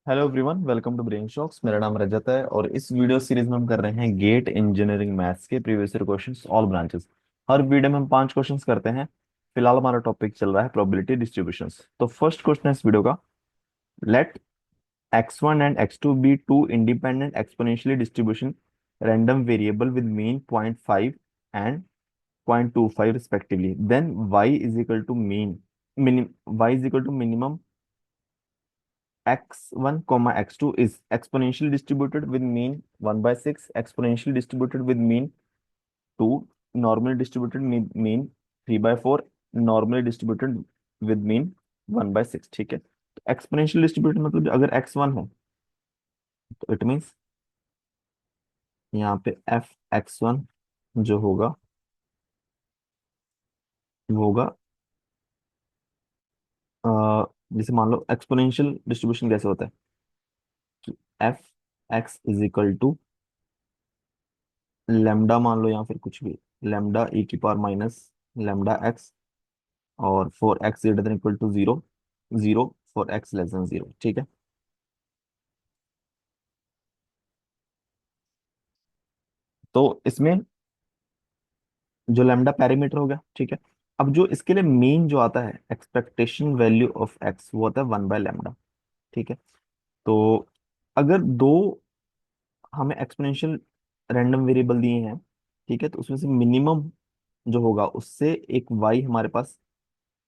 Hello everyone, welcome to brain shocks. मेरा नाम रजत है और इस वीडियो सीरीज में हम कर रहे हैं गेट इंजीनियरिंग मैथ्स के previous year questions all branches. हर वीडियो में हम 5 क्वेश्चंस करते हैं। फिलहाल हमारा टॉपिक चल रहा है प्रोबेबिलिटी डिस्ट्रीब्यूशंस। तो फर्स्ट क्वेश्चन है इस वीडियो का। Let x1 and x2 be two independent exponentially distribution random variable with mean 0.5 and 0.25 respectively, then y is equal to y is equal to minimum x1 comma x2 is exponentially distributed with mean 1 by 6, exponentially distributed with mean 2, normally distributed mean 3 by 4, normally distributed with mean 1 by 6। ठीक है, तो exponential distributed मतलब अगर x1 है तो it means यहाँ पे F x1 जो होगा वो होगा अ, जैसे मान लो एक्सपोनेंशियल डिस्ट्रीब्यूशन कैसे होता है कि F x is equal to lambda मान लो या फिर कुछ भी, लेमडा ई की पावर माइनस लेमडा एक्स, और for x greater than equal to zero, zero for x less than zero. ठीक है, तो इसमें जो लेमडा पैरामीटर हो गया। ठीक है, अब जो इसके लिए मेन जो आता है एक्सपेक्टेशन वैल्यू ऑफ एक्स वो होता है 1 बाय लेमडा। ठीक है, तो अगर दो हमें एक्सपोनेंशियल रैंडम वेरिएबल दिए हैं, ठीक है, तो उसमें से मिनिमम जो होगा उससे एक वाई हमारे पास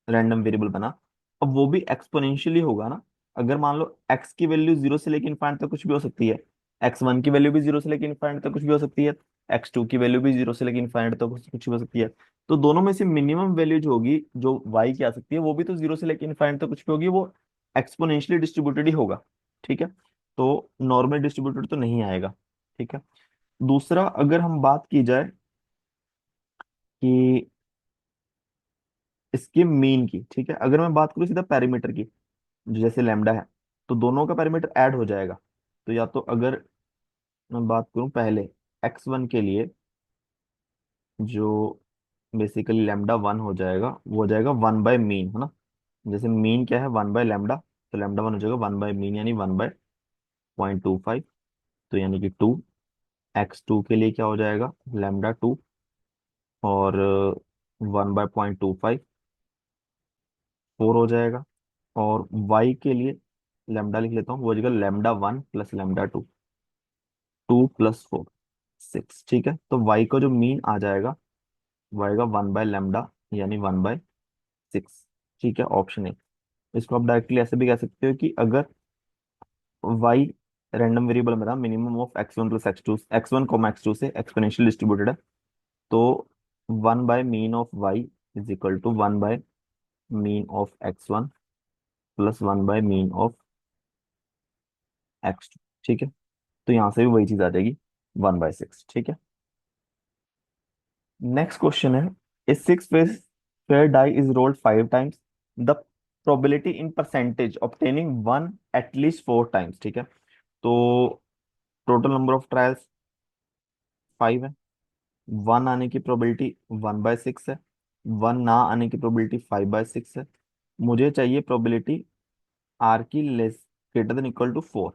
रैंडम वेरिएबल बना। अब वो भी एक्सपोनेंशियली होगा ना। अगर मान लो एक्स की वैल्यू जीरो से लेकर इनफाइनाइट तक कुछ भी हो सकती है, एक्स1 की वैल्यू भी जीरो से लेकर इनफाइनाइट तक कुछ भी हो सकती है, एक्स2 की वैल्यू भी जीरो से लेकर इनफाइनाइट तक कुछ भी हो सकती है। तो दोनों में से मिनिमम वैल्यू जो होगी जो वाई की आ सकती है वो भी तो जीरो से लेकर इनफाइनाइट तक कुछ भी होगी, वो एक्सपोनेंशियली डिस्ट्रीब्यूटेड ही होगा। ठीक है, तो नॉर्मल डिस्ट्रीब्यूटेड तो नहीं आएगा। ठीक है, दूसरा अगर हम बात की जाए कि इसके मीन की, ठीक है, अगर मैं बात करूँ सीधा पैरामीटर की, जैसे लैम्डा है, तो दोनों का पैरामीटर ऐड हो जाएगा। तो या तो अगर मैं बात करूं पहले x1 के लिए, जो बेसिकली लैम्डा 1 हो जाएगा, वो हो जाएगा 1 बाय मीन, है ना। जैसे मीन क्या है 1 बाय लैम्डा, तो लैम्डा 1 हो जाएगा 1 बाय मीन यानी 1 बाय 0.25, तो यानी कि 2। x2 के लिए क्या हो जाएगा लैम्डा 2 और 1 बाय 0.25, 4 हो जाएगा। और y के लिए लैम्डा लिख लेता हूँ, वो हो जाएगा लैम्डा 1 प्लस लैम्डा 2, 2 प्लस 4, 6। ठीक है, तो y का जो मीन आ जाएगा वो आएगा 1 बाय लैम्डा यानी 1 बाय 6। ठीक है, ऑप्शन 1। इसको आप डायरेक्टली ऐसे भी कह सकते हो कि अगर y रैंडम वेरिएबल मेरा minimum of x1 plus x2, x1 comma x2 से एक्सपोनेंशियल डिस्ट्रीब्यूटेड है, तो 1 by mean of y is equal to 1 by mean of x1 plus 1 by mean of x2। ठीक है, तो यहाँ से भी वही चीज आ जाएगी 1 बाय 6। ठीक है, नेक्स्ट क्वेश्चन है। A six fair die is rolled 5 times, the probability in percentage obtaining one at least 4 times. ठीक है, तो टोटल नंबर ऑफ ट्रायल्स 5 है, वन आने की प्रोबेबिलिटी 1 बाय 6 है, वन ना आने की प्रोबेबिलिटी 5 बाय 6 है। मुझे चाहिए प्रोबेबिलिटी आर की less greater than equal to 4।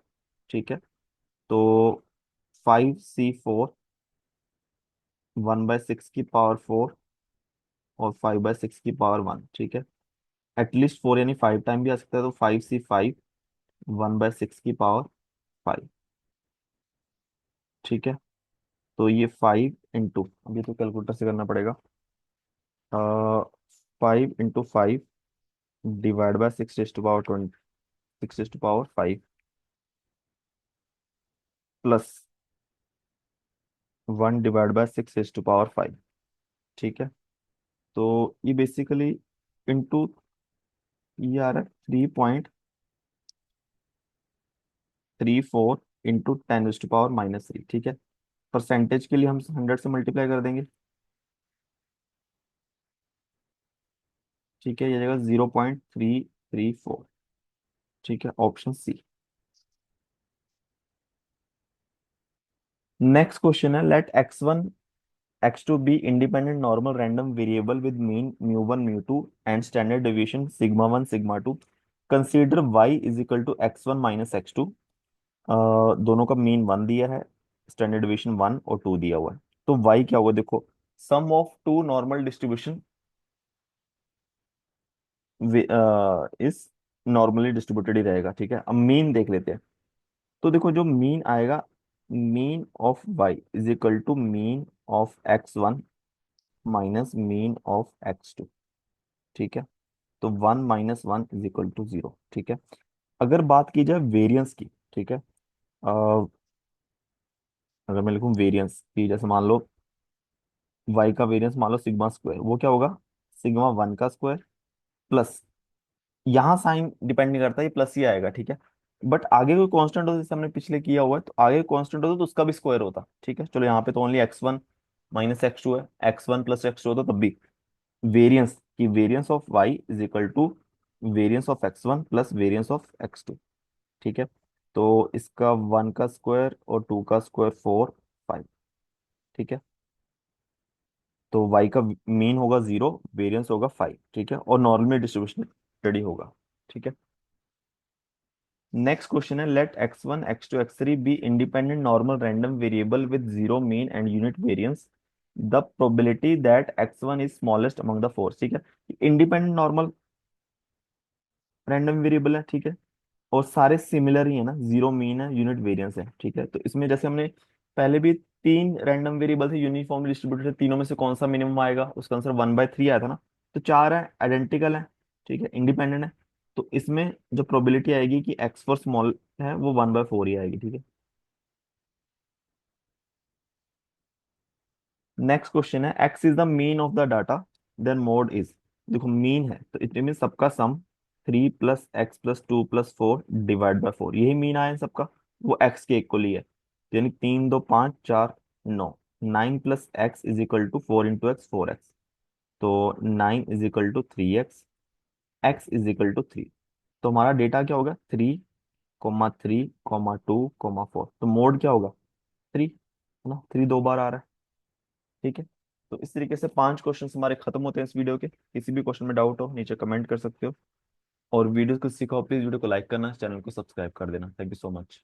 ठीक है, तो 5c4, 1/6 की पावर 4 और 5/6 की पावर 1। ठीक है, एटलीस्ट 4 यानी 5 टाइम भी आ सकता है, तो 5c5, 1/6 की पावर 5। ठीक है, तो ये 5 इंटू, अभी तो कैलकुलेटर से करना पड़ेगा, 5 into 5 divide by 6 to power 20, 6 to power 5 plus 1 divide by 6 to power 5। ठीक है, तो ये बेसिकली इंटू ये आ रहा है 3.34 इंटू 10 टू पावर -3। ठीक है, परसेंटेज के लिए हम 100 से मल्टीप्लाई कर देंगे। ठीक है, ये जाएगा 0.334। ठीक है, ऑप्शन सी। नेक्स्ट क्वेश्चन है। Let x1 x2 be independent normal random variable with mean μ1 μ2 and standard deviation σ1 σ2 consider y is equal to x1 - x2। दोनों का मीन 1 दिया है, स्टैंडर्ड डिवीजन 1 और 2 दिया हुआ है। तो y क्या होगा देखो, सम ऑफ टू नॉर्मल डिस्ट्रीब्यूशन इस नॉर्मली डिस्ट्रीब्यूटेड ही रहेगा, ठीक है। अब मीन देख लेते हैं। तो देखो जो मीन आएगा, mean of y is equal to mean of x1 minus mean of x2, ठीक है। तो 1 - 1 इज इक्वल टू 0, ठीक है। अगर बात की जाए वेरियंस की, ठीक है, अगर मैं लिखूं वेरियंस की, जैसे मान लो y का वेरियंस मान लो सिग्मा स्क्वायर, वो क्या होगा, सिग्मा 1 का स्क्वायर प्लस, यहाँ साइन डिपेंड नहीं करता, ये प्लस ही आएगा, ठीक है। बट आगे कोई कांस्टेंट होता जैसे हमने पिछले किया हुआ है, तो आगे कांस्टेंट होता तो उसका भी स्क्वायर होता, ठीक है। चलो यहाँ पे तो ओनली x1 - x2 है, x1 + x2 होता तब भी। वेरियंस की variance of y is equal to variance of x1 plus variance of x2, ठीक है। तो इसका 1 का स्क्वायर और 2 का स्क्वायर 4, 5, ठीक है। तो y का मीन होगा 0, वेरियंस होगा 5, ठीक है, और नॉर्मल डिस्ट्रीब्यूशन स्टडी होगा, ठीक है। नेक्स्ट क्वेश्चन है, let x1 x2 x3 be independent normal random variable with zero mean and unit variance, the probability that x1 is smallest among the four, ठीक है। इंडिपेंडेंट नॉर्मल रैंडम वेरिएबल है, ठीक है, और सारे सिमिलर ही है ना, जीरो मीन है, यूनिट वेरिएंस है, ठीक है। तो इसमें जैसे हमने पहले भी तीन रैंडम वेरिएबल थे यूनिफॉर्मली डिस्ट्रीब्यूटेड, तीनों में से कौन सा मिनिमम आएगा, उसका आंसर 1/3 आया था ना। तो चार है, आइडेंटिकल है, ठीक है, इंडिपेंडेंट है। तो इसमें जो प्रोबेबिलिटी आएगी कि एक्स फॉर स्मॉल है वो 1/4 ही आएगी, ठीक है। नेक्स्ट क्वेश्चन है, x is the mean of the data, then mode is, देखो मीन है तो इतने में सबका सम 3 + x + 2 + 4 ÷ 4, यही मीन आया है सबका, वो एक्स के इक्वल ही है। यानी 3 2 5 4 9, 9 + x is equal to 4 × x 4x, तो 9 = 3x, x = 3। तो हमारा डेटा क्या होगा, 3 3 2 4, तो मोड क्या होगा 3, है ना, 3 2 बार आ रहा है, ठीक है। तो इस तरीके से 5 क्वेश्चन हमारे खत्म होते हैं इस वीडियो के। किसी भी क्वेश्चन में डाउट हो नीचे कमेंट कर सकते हो, और वीडियो को सीखो प्लीज, वीडियो को लाइक करना, चैनल को सब्सक्राइब कर देना। Thank you so much.